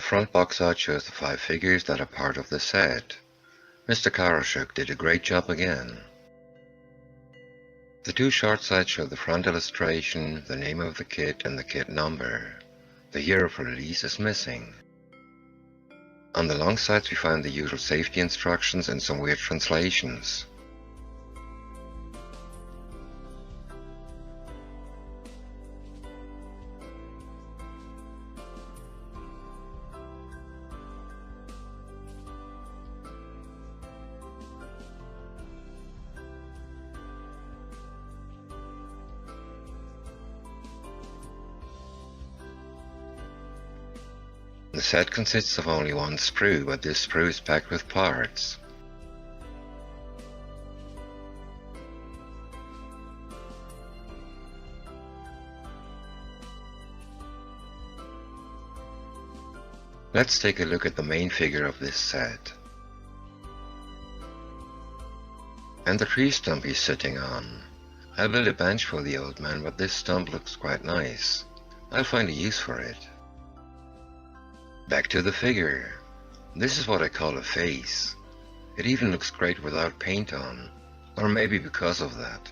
front box art shows the 5 figures that are part of the set. Mr. Karashuk did a great job again. The 2 short sides show the front illustration, the name of the kit and the kit number. The year of release is missing. On the long sides we find the usual safety instructions and some weird translations. The set consists of only 1 sprue, but this sprue is packed with parts. Let's take a look at the main figure of this set. And the tree stump he's sitting on. I'll build a bench for the old man, but this stump looks quite nice. I'll find a use for it. Back to the figure. This is what I call a face. It even looks great without paint on, or maybe because of that.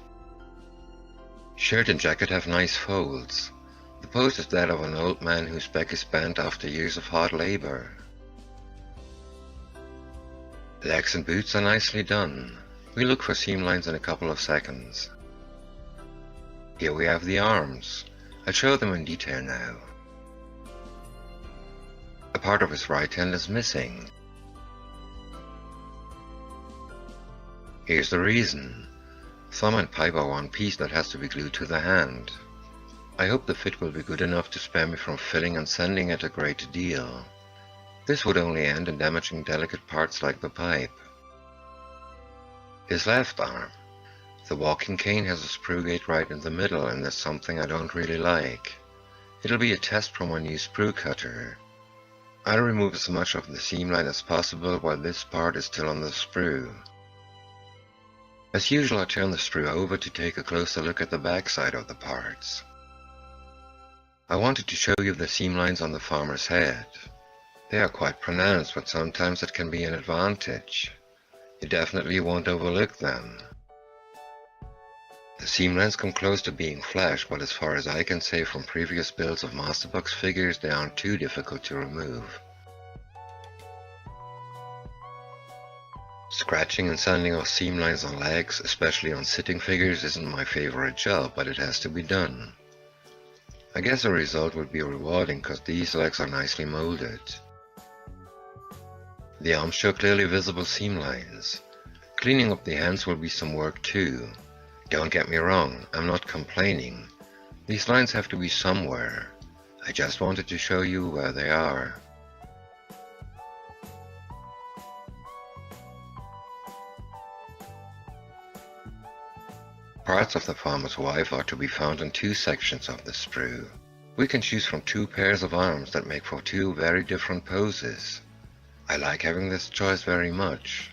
Shirt and jacket have nice folds. The pose is that of an old man whose back is bent after years of hard labor. Legs and boots are nicely done. We look for seam lines in a couple of seconds. Here we have the arms. I'll show them in detail now. A part of his right hand is missing. Here's the reason. Thumb and pipe are one piece that has to be glued to the hand. I hope the fit will be good enough to spare me from filling and sanding it a great deal. This would only end in damaging delicate parts like the pipe. His left arm. The walking cane has a sprue gate right in the middle, and that's something I don't really like. It'll be a test from my new sprue cutter. I'll remove as much of the seam line as possible while this part is still on the sprue. As usual, I turn the sprue over to take a closer look at the back side of the parts. I wanted to show you the seam lines on the farmer's head. They are quite pronounced, but sometimes it can be an advantage. You definitely won't overlook them. The seam lines come close to being flash, but as far as I can say from previous builds of MasterBox figures, they aren't too difficult to remove. Scratching and sanding off seam lines on legs, especially on sitting figures, isn't my favorite job, but it has to be done. I guess the result would be rewarding because these legs are nicely molded. The arms show clearly visible seam lines. Cleaning up the hands will be some work too. Don't get me wrong, I'm not complaining. These lines have to be somewhere. I just wanted to show you where they are. Parts of the farmer's wife are to be found in 2 sections of the sprue. We can choose from 2 pairs of arms that make for 2 very different poses. I like having this choice very much.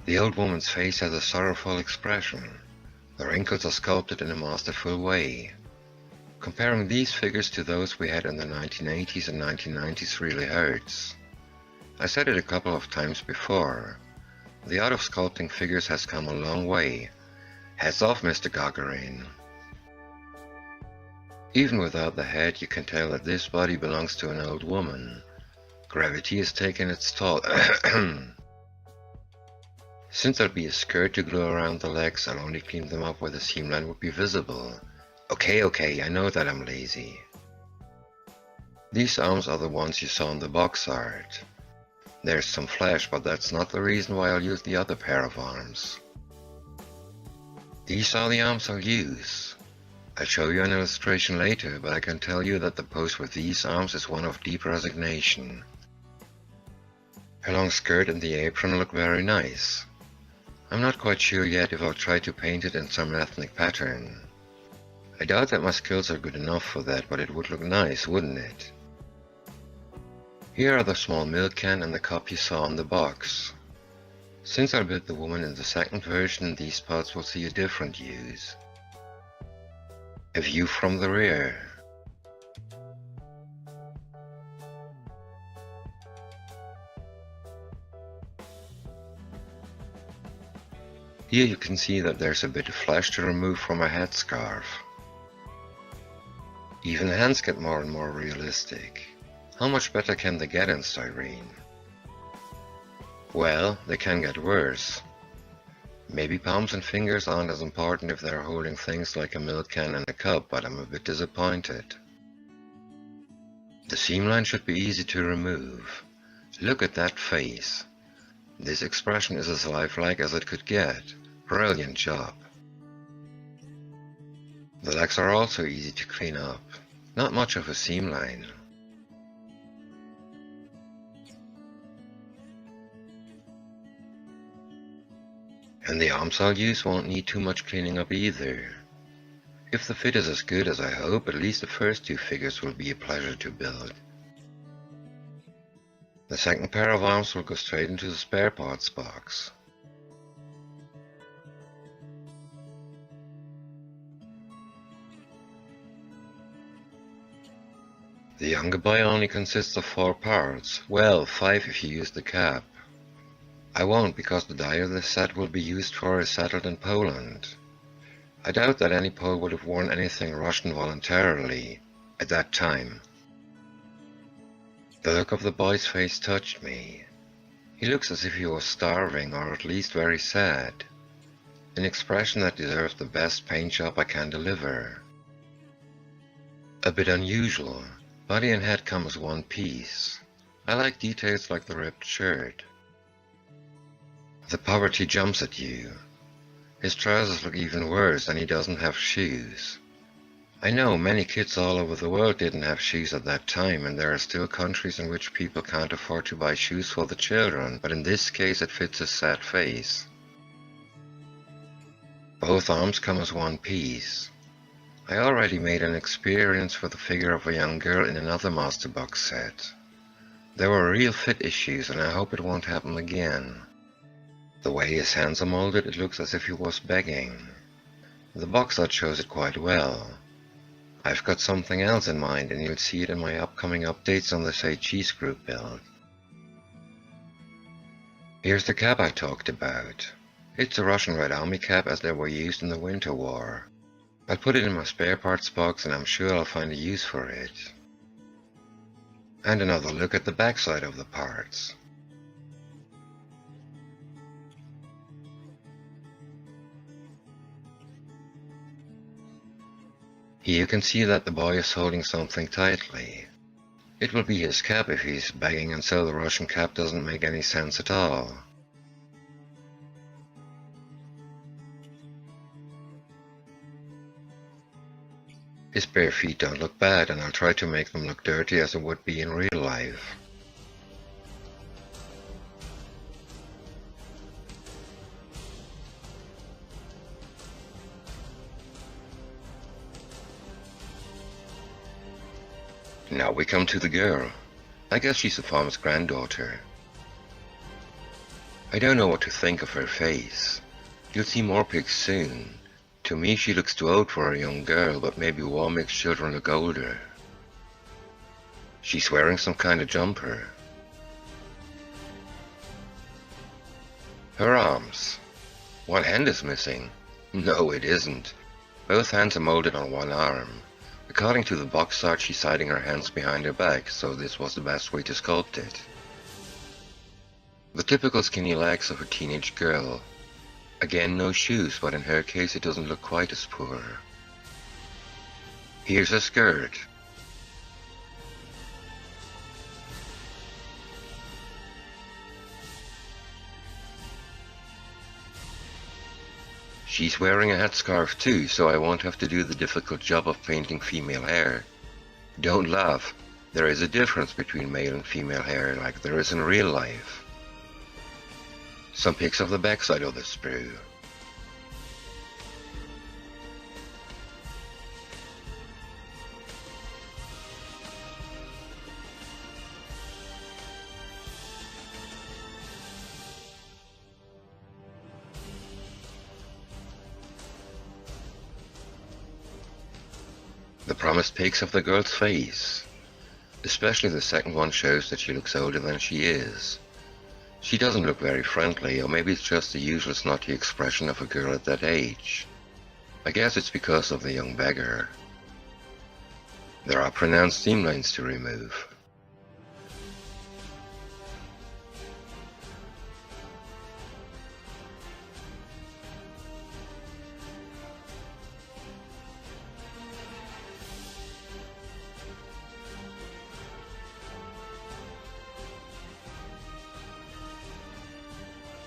The old woman's face has a sorrowful expression. The wrinkles are sculpted in a masterful way. Comparing these figures to those we had in the 1980s and 1990s really hurts. I said it a couple of times before. The art of sculpting figures has come a long way. Hats off, Mr. Gagarin. Even without the head, you can tell that this body belongs to an old woman. Gravity has taken its toll. Since there'll be a skirt to glue around the legs, I'll only clean them up where the seam line would be visible. Okay, I know that I'm lazy. These arms are the ones you saw in the box art. There's some flash, but that's not the reason why I'll use the other pair of arms. These are the arms I'll use. I'll show you an illustration later, but I can tell you that the pose with these arms is one of deep resignation. Her long skirt and the apron look very nice. I'm not quite sure yet if I'll try to paint it in some ethnic pattern. I doubt that my skills are good enough for that, but it would look nice, wouldn't it? Here are the small milk can and the cup you saw on the box. Since I'll build the woman in the second version, these parts will see a different use. A view from the rear. Here you can see that there's a bit of flesh to remove from a headscarf. Even hands get more and more realistic. How much better can they get in styrene? Well, they can get worse. Maybe palms and fingers aren't as important if they're holding things like a milk can and a cup, but I'm a bit disappointed. The seam line should be easy to remove. Look at that face. This expression is as lifelike as it could get. Brilliant job. The legs are also easy to clean up. Not much of a seam line. And the arms I'll use won't need too much cleaning up either. If the fit is as good as I hope, at least the first two figures will be a pleasure to build. The second pair of arms will go straight into the spare parts box. The younger boy only consists of 4 parts, well, 5 if you use the cap. I won't, because the dye of this set will be used for is settled in Poland. I doubt that any Pole would have worn anything Russian voluntarily, at that time. The look of the boy's face touched me. He looks as if he was starving, or at least very sad. An expression that deserves the best paint job I can deliver. A bit unusual. Body and head come as one piece. I like details like the ripped shirt. The poverty jumps at you. His trousers look even worse, and he doesn't have shoes. I know many kids all over the world didn't have shoes at that time, and there are still countries in which people can't afford to buy shoes for the children, but in this case it fits his sad face. Both arms come as one piece. I already made an experience for the figure of a young girl in another MasterBox set. There were real fit issues, and I hope it won't happen again. The way his hands are molded, it looks as if he was begging. The box art shows it quite well. I've got something else in mind, and you'll see it in my upcoming updates on the Say Cheese group build. Here's the cap I talked about. It's a Russian Red Army cap as they were used in the Winter War. I'll put it in my spare parts box, and I'm sure I'll find a use for it. And another look at the backside of the parts. Here you can see that the boy is holding something tightly. It will be his cap if he's begging, and so the Russian cap doesn't make any sense at all. His bare feet don't look bad, and I'll try to make them look dirty as it would be in real life. Now we come to the girl. I guess she's a farmer's granddaughter. I don't know what to think of her face. You'll see more pics soon. To me she looks too old for a young girl, but maybe war makes children look older. She's wearing some kind of jumper. Her arms. One hand is missing. No, it isn't. Both hands are molded on one arm. According to the box art, she's hiding her hands behind her back, so this was the best way to sculpt it. The typical skinny legs of a teenage girl. Again, no shoes, but in her case it doesn't look quite as poor. Here's her skirt. She's wearing a headscarf too, so I won't have to do the difficult job of painting female hair. Don't laugh, there is a difference between male and female hair like there is in real life. Some pics of the backside of the sprue. The promised pics of the girl's face. Especially the second one shows that she looks older than she is. She doesn't look very friendly, or maybe it's just the usual snotty expression of a girl at that age. I guess it's because of the young beggar. There are pronounced theme lines to remove.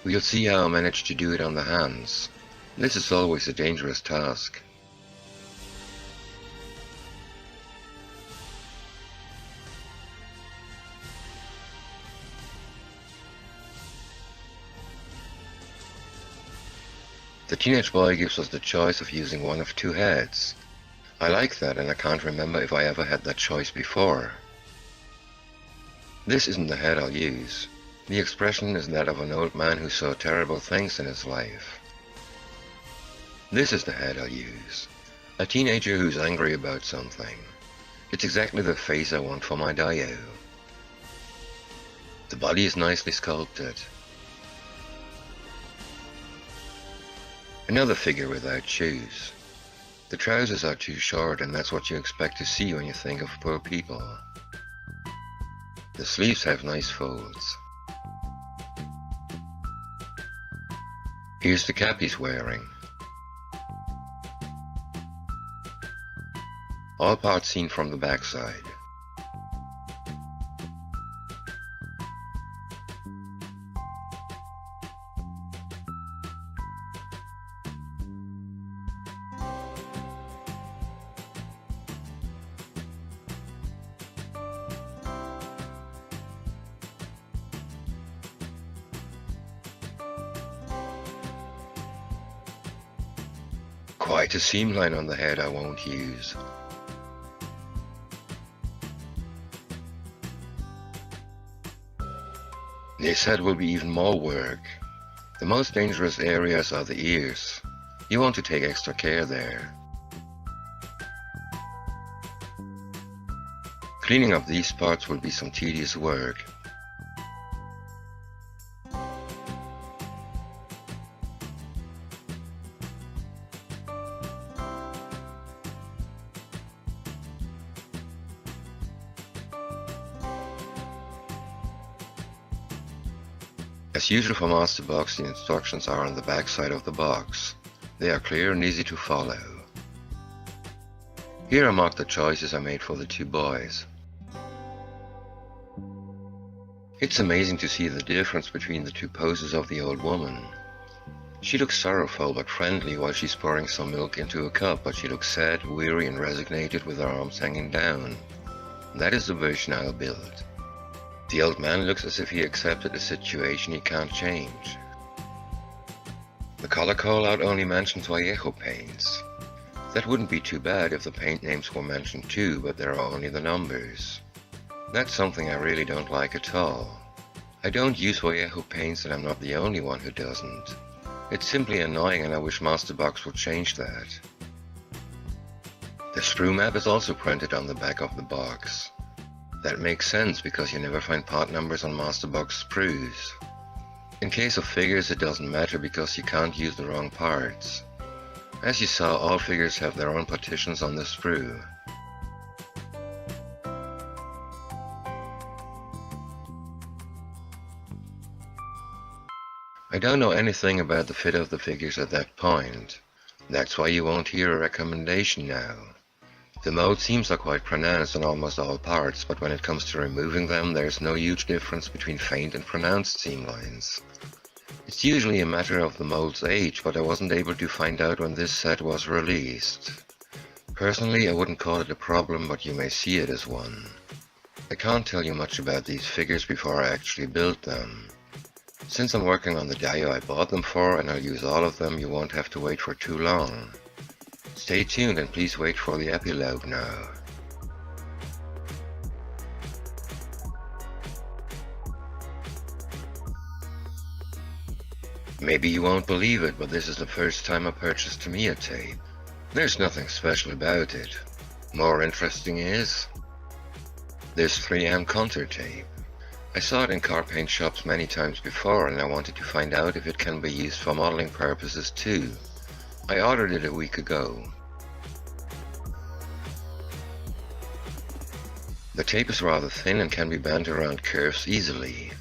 We'll see how I manage to do it on the hands. This is always a dangerous task. The teenage boy gives us the choice of using one of two heads. I like that, and I can't remember if I ever had that choice before. This isn't the head I'll use. The expression is that of an old man who saw terrible things in his life. This is the head I'll use. A teenager who's angry about something. It's exactly the face I want for my dio. The body is nicely sculpted. Another figure without shoes. The trousers are too short, and that's what you expect to see when you think of poor people. The sleeves have nice folds. Here's the cap he's wearing. All parts seen from the backside. Quite a seam line on the head I won't use. This head will be even more work. The most dangerous areas are the ears. You want to take extra care there. Cleaning up these parts will be some tedious work. As usual for MasterBox, the instructions are on the back side of the box. They are clear and easy to follow. Here I mark the choices I made for the two boys. It's amazing to see the difference between the two poses of the old woman. She looks sorrowful but friendly while she's pouring some milk into a cup, but she looks sad, weary and resignated with her arms hanging down. That is the version I'll build. The old man looks as if he accepted a situation he can't change. The color call-out only mentions Vallejo paints. That wouldn't be too bad if the paint names were mentioned too, but there are only the numbers. That's something I really don't like at all. I don't use Vallejo paints, and I'm not the only one who doesn't. It's simply annoying, and I wish MasterBox would change that. The sprue map is also printed on the back of the box. That makes sense because you never find part numbers on MasterBox sprues. In case of figures, it doesn't matter because you can't use the wrong parts. As you saw, all figures have their own partitions on the sprue. I don't know anything about the fit of the figures at that point. That's why you won't hear a recommendation now. The mold seams are quite pronounced on almost all parts, but when it comes to removing them, there's no huge difference between faint and pronounced seam lines. It's usually a matter of the mold's age, but I wasn't able to find out when this set was released. Personally, I wouldn't call it a problem, but you may see it as one. I can't tell you much about these figures before I actually build them. Since I'm working on the dio I bought them for, and I'll use all of them, you won't have to wait for too long. Stay tuned and please wait for the epilogue now. Maybe you won't believe it, but this is the first time I purchased Tamiya tape. There's nothing special about it. More interesting is, there's 3M contour tape. I saw it in car paint shops many times before and I wanted to find out if it can be used for modeling purposes too. I ordered it a week ago. The tape is rather thin and can be bent around curves easily.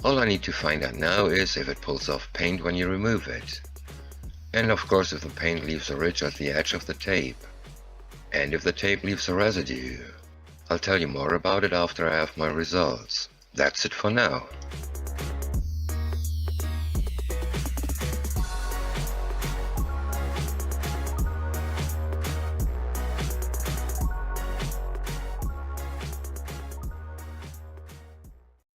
All I need to find out now is if it pulls off paint when you remove it. And of course if the paint leaves a ridge at the edge of the tape. And if the tape leaves a residue. I'll tell you more about it after I have my results. That's it for now.